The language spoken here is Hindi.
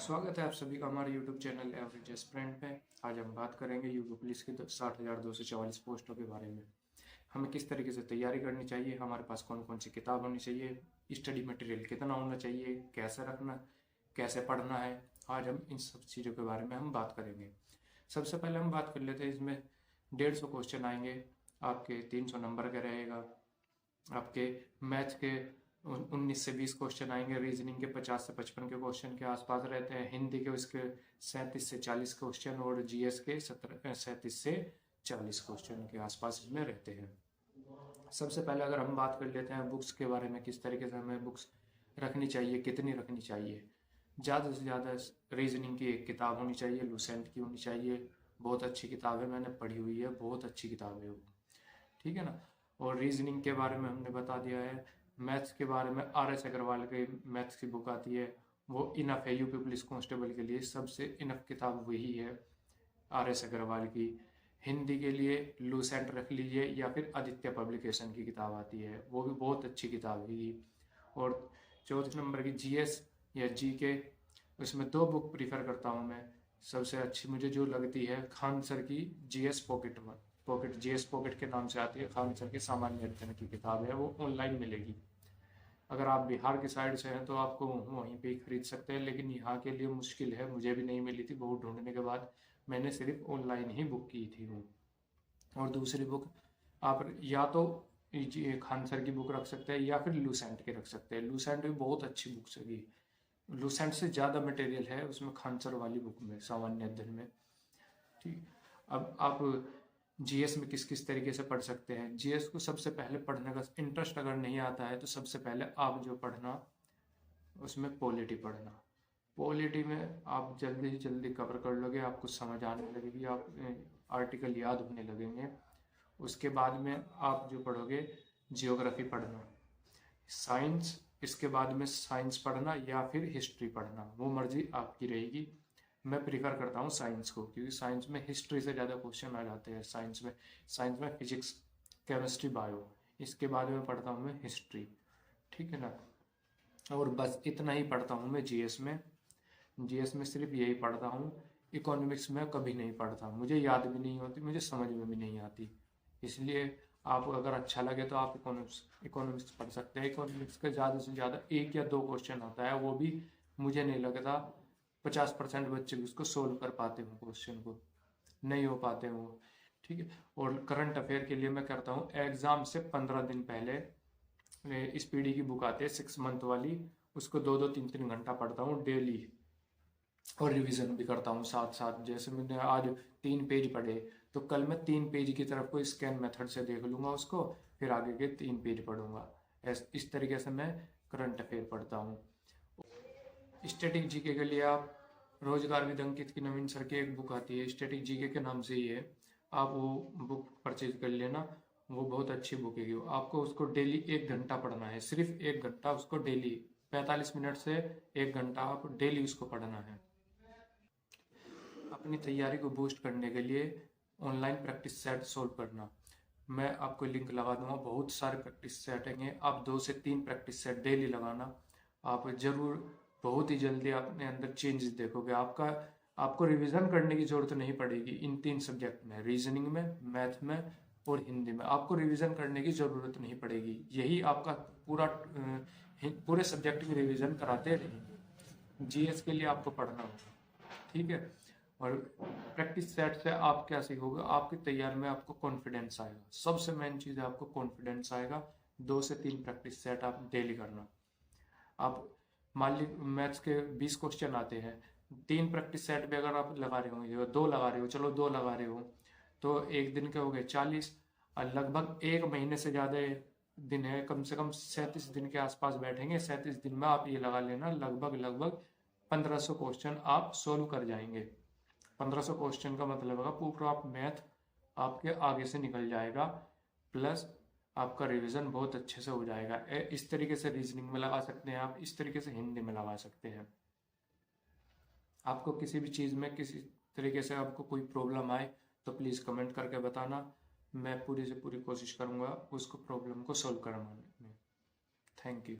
स्वागत है आप सभी का हमारे YouTube चैनल एवरेज एस्पिरेंट पे। आज हम बात करेंगे यूपी पुलिस की 60,244 पोस्टों के बारे में। हमें किस तरीके से तैयारी करनी चाहिए, हमारे पास कौन कौन सी किताब होनी चाहिए, स्टडी मटेरियल कितना होना चाहिए, कैसे रखना, कैसे पढ़ना है। आज हम इन सब चीज़ों के बारे में हम बात करेंगे। सबसे पहले हम बात कर लेते हैं, इसमें 150 क्वेश्चन आएंगे, आपके 300 नंबर का रहेगा। आपके मैथ के 19 से 20 क्वेश्चन आएंगे, रीजनिंग के 50 से 55 के क्वेश्चन के आसपास रहते हैं, हिंदी के उसके 37 से 40 क्वेश्चन और जीएस के 37 से 40 क्वेश्चन के आसपास इसमें रहते हैं। सबसे पहले अगर हम बात कर लेते हैं बुक्स के बारे में, किस तरीके से हमें बुक्स रखनी चाहिए, कितनी रखनी चाहिए। ज़्यादा से ज़्यादा रीजनिंग की एक किताब होनी चाहिए, लूसेंट की होनी चाहिए। बहुत अच्छी किताब है, मैंने पढ़ी हुई है, बहुत अच्छी किताब है वो, ठीक है ना। और रीजनिंग के बारे में हमने बता दिया है। मैथ्स के बारे में RS अग्रवाल के मैथ्स की बुक आती है, वो इनफ है यूपी पुलिस कांस्टेबल के लिए, सबसे इनफ किताब वही है RS अग्रवाल की। हिंदी के लिए लूसेंट रख लीजिए या फिर आदित्य पब्लिकेशन की किताब आती है, वो भी बहुत अच्छी किताब है। और चौथे नंबर की GS या GK, उसमें 2 बुक प्रीफर करता हूँ मैं। सबसे अच्छी मुझे जो लगती है खान सर की GS पॉकेट GS पॉकेट के नाम से आती है, खान सर की सामान्य अध्ययन की किताब है, वो ऑनलाइन मिलेगी। अगर आप बिहार की साइड से हैं तो आपको वहीं पे ही खरीद सकते हैं, लेकिन यहाँ के लिए मुश्किल है, मुझे भी नहीं मिली थी। बहुत ढूंढने के बाद मैंने सिर्फ ऑनलाइन ही बुक की थी वो। और दूसरी बुक आप या तो खान सर की बुक रख सकते हैं या फिर लूसेंट की रख सकते हैं। लूसेंट भी बहुत अच्छी बुक्स है, लूसेंट से ज़्यादा मटेरियल है उसमें खान सर वाली बुक में, सामान्य अध्ययन में। ठीक, अब आप GS में किस किस तरीके से पढ़ सकते हैं। GS को सबसे पहले पढ़ने का इंटरेस्ट अगर नहीं आता है तो सबसे पहले आप जो पढ़ना, उसमें पॉलिटी पढ़ना। पॉलिटी में आप जल्दी से जल्दी कवर कर लोगे, आपको समझ आने लगेगी, आप आर्टिकल याद होने लगेंगे। उसके बाद में आप जो पढ़ोगे जियोग्राफी पढ़ना, साइंस, इसके बाद में साइंस पढ़ना या फिर हिस्ट्री पढ़ना, वो मर्जी आपकी रहेगी। मैं प्रीफर करता हूँ साइंस को, क्योंकि साइंस में हिस्ट्री से ज़्यादा क्वेश्चन आ जाते हैं। साइंस में फिजिक्स, केमिस्ट्री, बायो, इसके बाद में पढ़ता हूँ मैं हिस्ट्री, ठीक है ना। और बस इतना ही पढ़ता हूँ मैं GS में सिर्फ यही पढ़ता हूँ। इकोनॉमिक्स में कभी नहीं पढ़ता, मुझे याद भी नहीं होती, मुझे समझ में भी नहीं आती। इसलिए आप अगर अच्छा लगे तो आप इकोनॉमिक्स पढ़ सकते हैं। इकोनॉमिक्स का ज़्यादा से ज़्यादा 1 या 2 क्वेश्चन आता है, वो भी मुझे नहीं लगता 50% बच्चे उसको सोल्व कर पाते हो, क्वेश्चन को नहीं हो पाते हो, ठीक है। और करंट अफेयर के लिए मैं करता हूँ एग्जाम से 15 दिन पहले SPD की बुक आती है 6 मंथ वाली, उसको 2-2 3-3 घंटा पढ़ता हूँ डेली। और रिवीजन भी करता हूँ साथ साथ। जैसे मैंने आज 3 पेज पढ़े तो कल मैं 3 पेज की तरफ को स्कैन मेथड से देख लूंगा उसको, फिर आगे के 3 पेज पढ़ूंगा। इस तरीके से मैं करंट अफेयर पढ़ता हूँ। स्टैटिक GK के लिए आप रोजगार विद अंकित की नवीन सर की एक बुक आती है, स्टैटिक GK के नाम से ही है, आप वो बुक परचेज कर लेना, वो बहुत अच्छी बुक है। आपको उसको डेली 1 घंटा पढ़ना है, सिर्फ 1 घंटा उसको डेली, 45 मिनट से 1 घंटा आप डेली उसको पढ़ना है। अपनी तैयारी को बूस्ट करने के लिए ऑनलाइन प्रैक्टिस सेट सोल्व करना, मैं आपको लिंक लगा दूंगा। बहुत सारे प्रैक्टिस सेट हैं, आप 2 से 3 प्रैक्टिस सेट डेली लगाना, आप जरूर बहुत ही जल्दी अपने अंदर चेंजेस देखोगे। आपको रिवीजन करने की जरूरत नहीं पड़ेगी। इन 3 सब्जेक्ट में, रीजनिंग में, मैथ में और हिंदी में, आपको रिवीजन करने की जरूरत नहीं पड़ेगी। यही आपका पूरे सब्जेक्ट की रिवीजन कराते रहेंगे। GS के लिए आपको पढ़ना होगा, ठीक है। और प्रैक्टिस सेट से आप क्या सीखोगे, आपकी तैयारी में आपको कॉन्फिडेंस आएगा। सबसे मेन चीज़ है आपको कॉन्फिडेंस आएगा। 2 से 3 प्रैक्टिस सेट आप डेली करना। आप मान ली मैथ्स के 20 क्वेश्चन आते हैं, 3 प्रैक्टिस सेट भी अगर आप लगा रहे हो, 2 लगा रहे हो, चलो 2 लगा रहे हो, तो एक दिन के हो गए 40, और लगभग 1 महीने से ज़्यादा दिन है, कम से कम 37 दिन के आसपास बैठेंगे। 37 दिन में आप ये लगा लेना, लगभग 1500 क्वेश्चन आप सोल्व कर जाएंगे। 1500 क्वेश्चन का मतलब होगा पूरा आप मैथ आपके आगे से निकल जाएगा, प्लस आपका रिवीजन बहुत अच्छे से हो जाएगा। इस तरीके से रीजनिंग में लगा सकते हैं आप, इस तरीके से हिंदी में लगा सकते हैं। आपको किसी भी चीज़ में किसी तरीके से आपको कोई प्रॉब्लम आए तो प्लीज़ कमेंट करके बताना, मैं पूरी से पूरी कोशिश करूँगा उसको प्रॉब्लम को सॉल्व करवाने में। Thank you.